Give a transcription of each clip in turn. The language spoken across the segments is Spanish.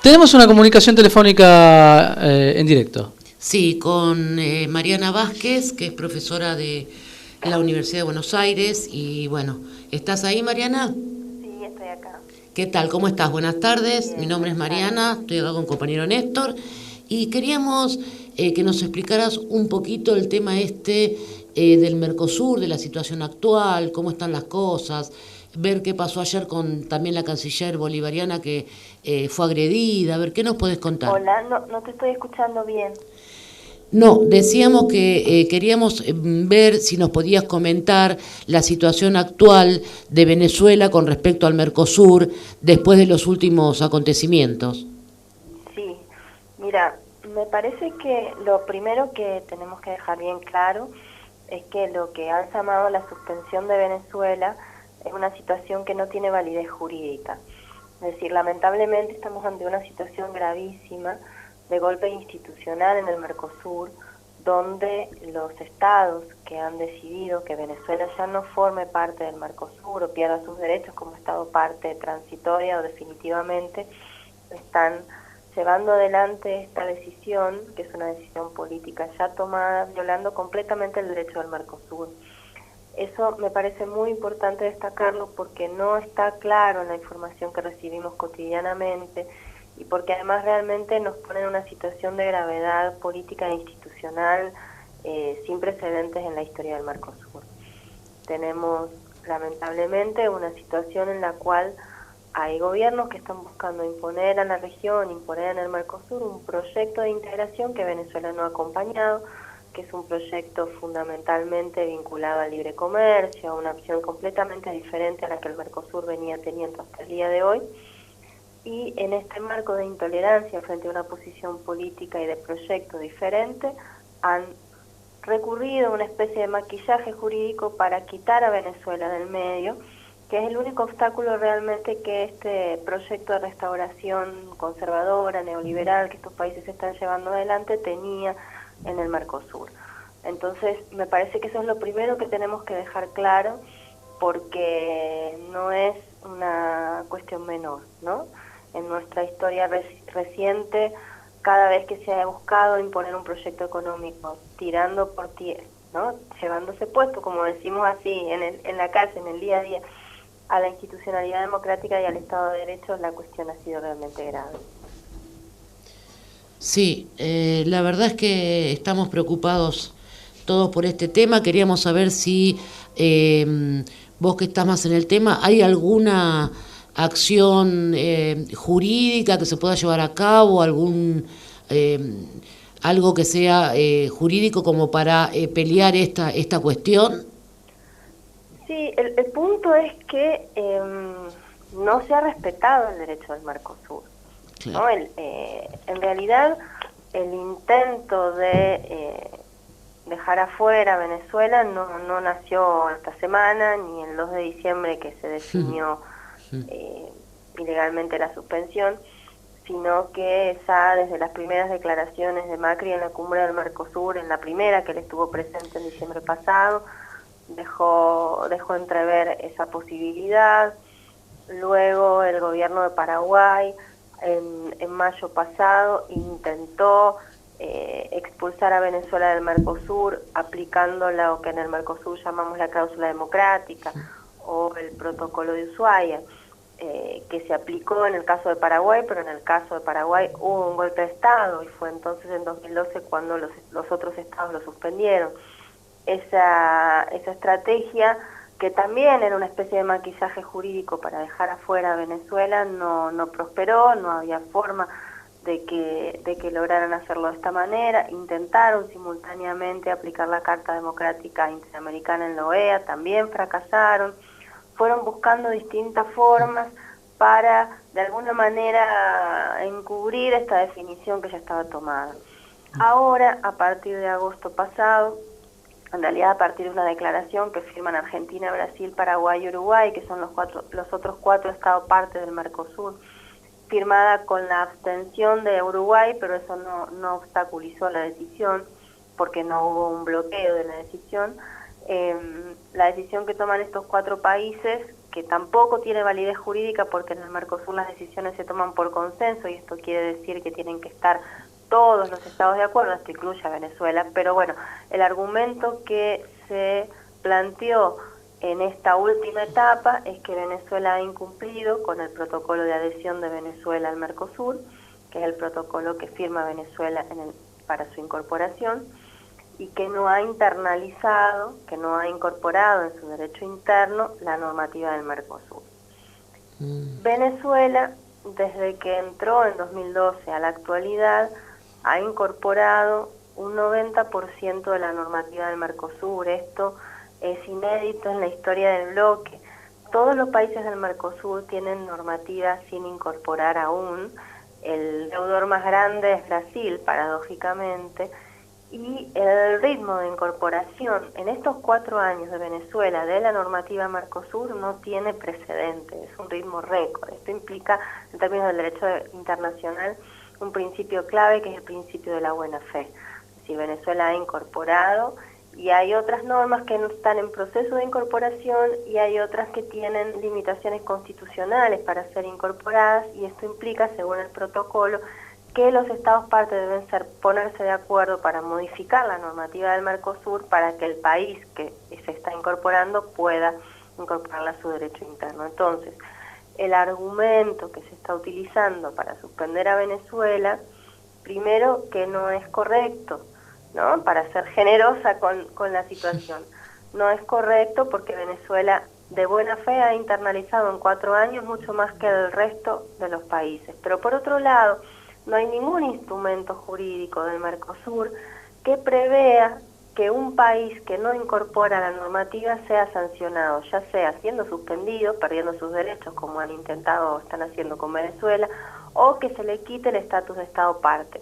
Tenemos una comunicación telefónica en directo. Sí, con Mariana Vázquez, que es profesora de la Universidad de Buenos Aires. Y bueno, ¿estás ahí, Mariana? Sí, estoy acá. ¿Qué tal? ¿Cómo estás? Buenas tardes. Mi Bien, nombre es buenas tardes. Mariana, estoy acá con compañero Néstor. Y queríamos que nos explicaras un poquito el tema del Mercosur, de la situación actual, cómo están las cosas, ver qué pasó ayer con también la canciller bolivariana que fue agredida, a ver, ¿qué nos podés contar? Hola, no te estoy escuchando bien. No, decíamos que queríamos ver si nos podías comentar la situación actual de Venezuela con respecto al Mercosur después de los últimos acontecimientos. Sí, mira, me parece que lo primero que tenemos que dejar bien claro es que lo que han llamado la suspensión de Venezuela es una situación que no tiene validez jurídica. Es decir, lamentablemente estamos ante una situación gravísima de golpe institucional en el Mercosur, donde los estados que han decidido que Venezuela ya no forme parte del Mercosur o pierda sus derechos como estado parte transitoria o definitivamente, están llevando adelante esta decisión, que es una decisión política ya tomada, violando completamente el derecho del Mercosur. Eso me parece muy importante destacarlo porque no está claro en la información que recibimos cotidianamente y porque además realmente nos pone en una situación de gravedad política e institucional sin precedentes en la historia del Mercosur. Tenemos lamentablemente una situación en la cual hay gobiernos que están buscando imponer a la región, imponer en el Mercosur un proyecto de integración que Venezuela no ha acompañado, que es un proyecto fundamentalmente vinculado al libre comercio, a una opción completamente diferente a la que el Mercosur venía teniendo hasta el día de hoy. Y en este marco de intolerancia frente a una posición política y de proyecto diferente, han recurrido a una especie de maquillaje jurídico para quitar a Venezuela del medio, que es el único obstáculo realmente que este proyecto de restauración conservadora, neoliberal, que estos países están llevando adelante, tenía en el Mercosur. Entonces, me parece que eso es lo primero que tenemos que dejar claro, porque no es una cuestión menor, ¿no? En nuestra historia reciente, cada vez que se ha buscado imponer un proyecto económico, tirando por tierra, ¿no? Llevándose puesto, como decimos así, en la calle, en el día a día, a la institucionalidad democrática y al Estado de Derecho, la cuestión ha sido realmente grave. Sí, la verdad es que estamos preocupados todos por este tema. Queríamos saber si vos que estás más en el tema, ¿hay alguna acción jurídica que se pueda llevar a cabo, algo que sea jurídico como para pelear esta cuestión? Sí, el punto es que no se ha respetado el derecho del Mercosur, Claro. ¿no? En realidad, el intento de dejar afuera a Venezuela no nació esta semana, ni el 2 de diciembre que se definió ilegalmente la suspensión, sino que ya desde las primeras declaraciones de Macri en la cumbre del Mercosur, en la primera que él estuvo presente en diciembre pasado, dejó entrever esa posibilidad. Luego el gobierno de Paraguay en mayo pasado intentó expulsar a Venezuela del Mercosur aplicando lo que en el Mercosur llamamos la cláusula democrática o el protocolo de Ushuaia, que se aplicó en el caso de Paraguay, pero en el caso de Paraguay hubo un golpe de Estado y fue entonces en 2012 cuando los otros estados lo suspendieron. Esa estrategia, que también era una especie de maquillaje jurídico para dejar afuera a Venezuela, no prosperó, no había forma de que lograran hacerlo de esta manera. Intentaron simultáneamente aplicar la Carta Democrática Interamericana en la OEA, también fracasaron. Fueron buscando distintas formas para, de alguna manera, encubrir esta definición que ya estaba tomada. Ahora, a partir de agosto pasado, en realidad a partir de una declaración que firman Argentina, Brasil, Paraguay y Uruguay, que son los otros 4 estados parte del Mercosur, firmada con la abstención de Uruguay, pero eso no obstaculizó la decisión, porque no hubo un bloqueo de la decisión. La decisión que toman estos 4 países que tampoco tiene validez jurídica porque en el Mercosur las decisiones se toman por consenso y esto quiere decir que tienen que estar todos los estados de acuerdo, esto incluye a Venezuela, pero bueno, el argumento que se planteó en esta última etapa es que Venezuela ha incumplido con el protocolo de adhesión de Venezuela al Mercosur, que es el protocolo que firma Venezuela para su incorporación, y que no ha internalizado, que no ha incorporado en su derecho interno la normativa del Mercosur. Venezuela, desde que entró en 2012 a la actualidad, ha incorporado un 90% de la normativa del Mercosur. Esto es inédito en la historia del bloque. Todos los países del Mercosur tienen normativas sin incorporar aún. El deudor más grande es Brasil, paradójicamente, y el ritmo de incorporación en estos 4 años de Venezuela de la normativa Mercosur no tiene precedente, es un ritmo récord. Esto implica, en términos del derecho internacional, un principio clave que es el principio de la buena fe. Es decir, Venezuela ha incorporado y hay otras normas que no están en proceso de incorporación y hay otras que tienen limitaciones constitucionales para ser incorporadas, y esto implica, según el protocolo, que los estados partes deben ponerse de acuerdo para modificar la normativa del Mercosur para que el país que se está incorporando pueda incorporarla a su derecho interno. Entonces, el argumento que se está utilizando para suspender a Venezuela, primero que no es correcto, ¿no? Para ser generosa con la situación. No es correcto porque Venezuela de buena fe ha internalizado en 4 años mucho más que el resto de los países. Pero por otro lado, no hay ningún instrumento jurídico del Mercosur que prevea que un país que no incorpora la normativa sea sancionado, ya sea siendo suspendido, perdiendo sus derechos, como han intentado o están haciendo con Venezuela, o que se le quite el estatus de Estado parte.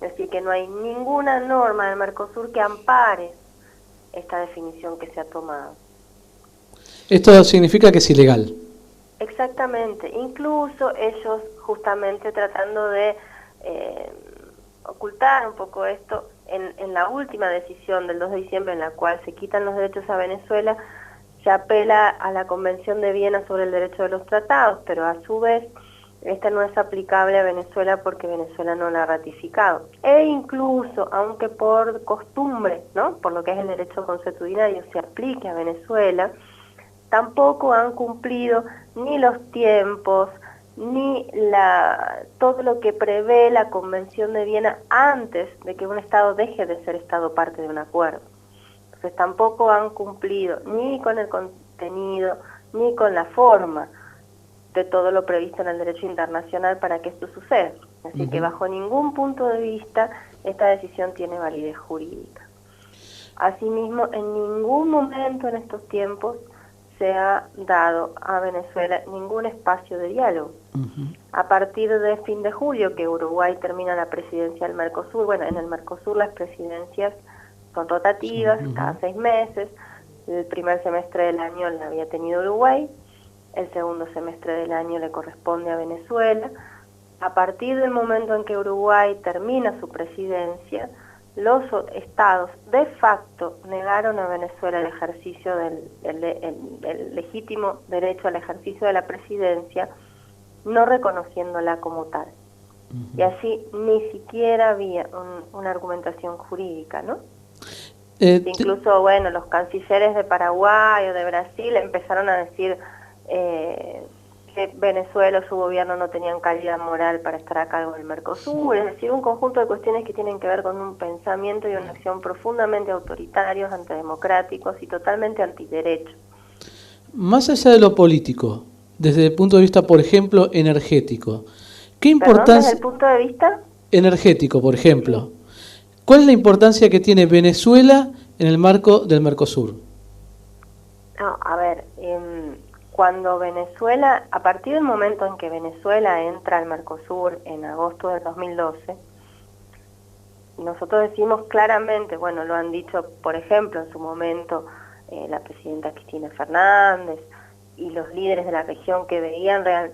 Es decir, que no hay ninguna norma del Mercosur que ampare esta definición que se ha tomado. Esto significa que es ilegal. Exactamente, incluso ellos justamente tratando de ocultar un poco esto, en la última decisión del 2 de diciembre en la cual se quitan los derechos a Venezuela, se apela a la Convención de Viena sobre el derecho de los tratados, pero a su vez esta no es aplicable a Venezuela porque Venezuela no la ha ratificado. E incluso, aunque por costumbre, ¿no?, por lo que es el derecho consuetudinario, se aplique a Venezuela, tampoco han cumplido ni los tiempos, ni todo lo que prevé la Convención de Viena antes de que un Estado deje de ser Estado parte de un acuerdo. Entonces tampoco han cumplido ni con el contenido, ni con la forma de todo lo previsto en el derecho internacional para que esto suceda. Así que bajo ningún punto de vista esta decisión tiene validez jurídica. Asimismo, en ningún momento en estos tiempos se ha dado a Venezuela ningún espacio de diálogo. A partir de fin de julio, que Uruguay termina la presidencia del Mercosur, bueno, en el Mercosur las presidencias son rotativas, cada 6 meses. El primer semestre del año la había tenido Uruguay, el segundo semestre del año le corresponde a Venezuela. A partir del momento en que Uruguay termina su presidencia, los estados de facto negaron a Venezuela el ejercicio el legítimo derecho al ejercicio de la presidencia, no reconociéndola como tal. Y así ni siquiera había una argumentación jurídica, ¿no? Incluso, bueno, los cancilleres de Paraguay o de Brasil empezaron a decir que Venezuela o su gobierno no tenían calidad moral para estar a cargo del Mercosur, es decir, un conjunto de cuestiones que tienen que ver con un pensamiento y una acción profundamente autoritarios, antidemocráticos y totalmente antiderechos. Más allá de lo político, desde el punto de vista, por ejemplo, energético, ¿qué importancia? ¿Desde el punto de vista? Energético, por ejemplo. ¿Cuál es la importancia que tiene Venezuela en el marco del Mercosur? No, a ver, cuando Venezuela, a partir del momento en que Venezuela entra al Mercosur en agosto del 2012, nosotros decimos claramente, bueno, lo han dicho, por ejemplo, en su momento la presidenta Cristina Fernández y los líderes de la región que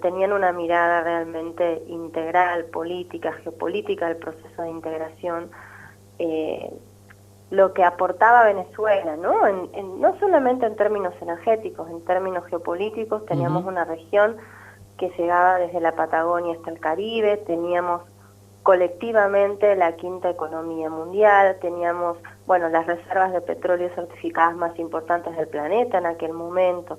tenían una mirada realmente integral, política, geopolítica del proceso de integración, lo que aportaba Venezuela, ¿no? No solamente en términos energéticos, en términos geopolíticos, teníamos una región que llegaba desde la Patagonia hasta el Caribe, teníamos colectivamente la quinta economía mundial, teníamos, bueno, las reservas de petróleo certificadas más importantes del planeta en aquel momento.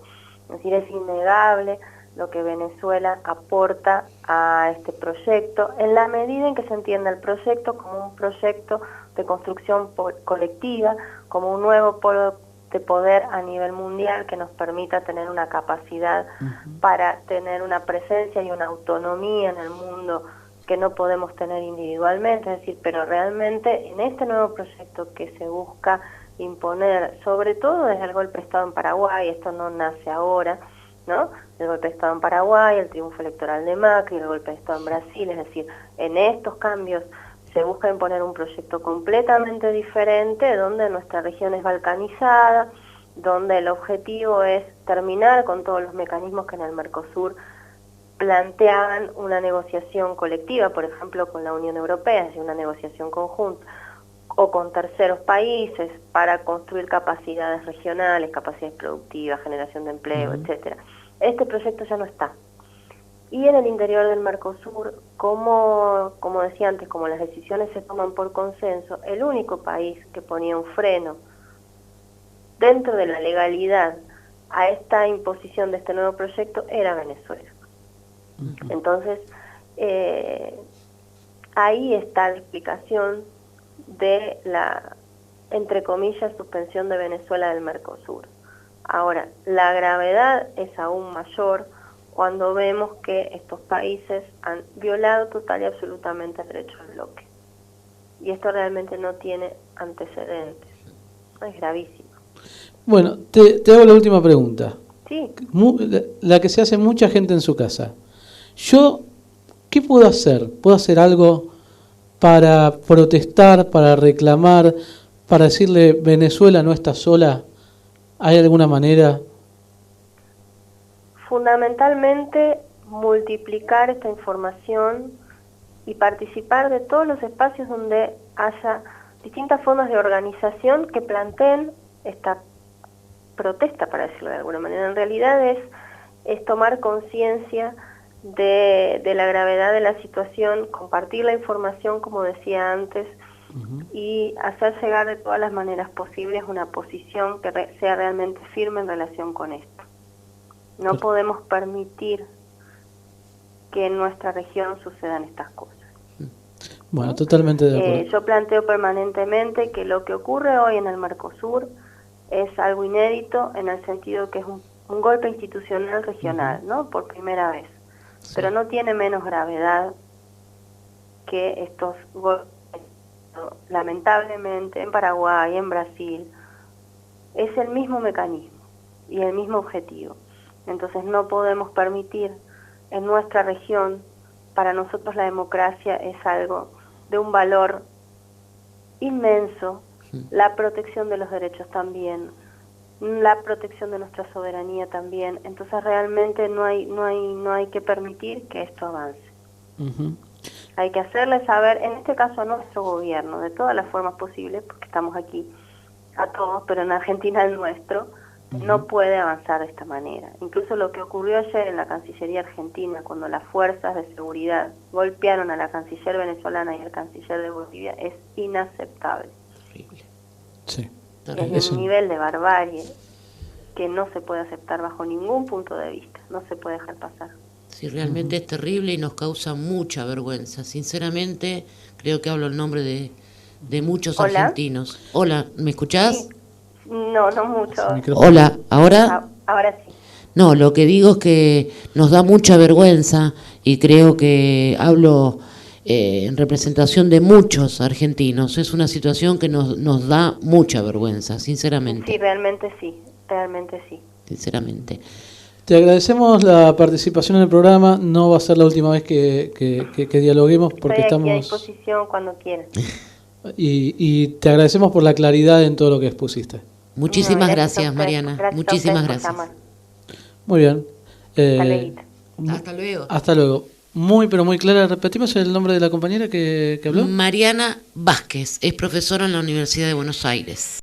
Es decir, es innegable lo que Venezuela aporta a este proyecto, en la medida en que se entienda el proyecto como un proyecto de construcción colectiva, como un nuevo polo de poder a nivel mundial que nos permita tener una capacidad para tener una presencia y una autonomía en el mundo que no podemos tener individualmente. Es decir, pero realmente en este nuevo proyecto que se busca imponer, sobre todo desde el golpe de Estado en Paraguay, esto no nace ahora, ¿no? El golpe de Estado en Paraguay, el triunfo electoral de Macri, el golpe de Estado en Brasil, es decir, en estos cambios se busca imponer un proyecto completamente diferente, donde nuestra región es balcanizada, donde el objetivo es terminar con todos los mecanismos que en el Mercosur planteaban una negociación colectiva, por ejemplo con la Unión Europea, es decir, una negociación conjunta, o con terceros países para construir capacidades regionales, capacidades productivas, generación de empleo, etcétera. Este proyecto ya no está. Y en el interior del Mercosur, como decía antes, como las decisiones se toman por consenso, el único país que ponía un freno dentro de la legalidad a esta imposición de este nuevo proyecto era Venezuela. Entonces, ahí está la explicación de la, entre comillas, suspensión de Venezuela del Mercosur. Ahora, la gravedad es aún mayor cuando vemos que estos países han violado total y absolutamente el derecho al bloque. Y esto realmente no tiene antecedentes. Es gravísimo. Bueno, te hago la última pregunta. Sí. La que se hace mucha gente en su casa. Yo, ¿qué puedo hacer? ¿Puedo hacer algo para protestar, para reclamar, para decirle Venezuela no está sola? ¿Hay alguna manera? Fundamentalmente multiplicar esta información y participar de todos los espacios donde haya distintas formas de organización que planteen esta protesta, para decirlo de alguna manera. En realidad es tomar conciencia de la gravedad de la situación, compartir la información, como decía antes, y hacer llegar de todas las maneras posibles una posición que sea realmente firme en relación con esto. No podemos permitir que en nuestra región sucedan estas cosas. Bueno, totalmente de acuerdo. Yo planteo permanentemente que lo que ocurre hoy en el Mercosur es algo inédito en el sentido que es un golpe institucional regional, ¿no? Por primera vez. Sí. Pero no tiene menos gravedad que estos golpes, lamentablemente, en Paraguay, en Brasil. Es el mismo mecanismo y el mismo objetivo. Entonces no podemos permitir en nuestra región, para nosotros la democracia es algo de un valor inmenso, la protección de los derechos también, la protección de nuestra soberanía también. Entonces realmente no hay que permitir que esto avance. Hay que hacerle saber, en este caso a nuestro gobierno, de todas las formas posibles, porque estamos aquí a todos, pero en Argentina el nuestro no puede avanzar de esta manera. Incluso lo que ocurrió ayer en la Cancillería Argentina, cuando las fuerzas de seguridad golpearon a la canciller venezolana y al canciller de Bolivia, es inaceptable. Sí. Es un nivel de barbarie que no se puede aceptar bajo ningún punto de vista, no se puede dejar pasar. Sí, realmente es terrible y nos causa mucha vergüenza. Sinceramente, creo que hablo en nombre de muchos argentinos. Hola, ¿me escuchás? Sí. No mucho. Hola, ¿ahora? Ahora sí. No, lo que digo es que nos da mucha vergüenza y creo que hablo en representación de muchos argentinos. Es una situación que nos da mucha vergüenza, sinceramente. Sí, realmente sí. Sinceramente. Te agradecemos la participación en el programa. No va a ser la última vez que dialoguemos porque Estoy estamos aquí a disposición cuando quieras. Y te agradecemos por la claridad en todo lo que expusiste. Muchísimas gracias, Mariana. Muchísimas gracias. Muy bien. Hasta luego. Hasta luego. Muy, pero muy clara. Repetimos el nombre de la compañera que habló. Mariana Vázquez es profesora en la Universidad de Buenos Aires.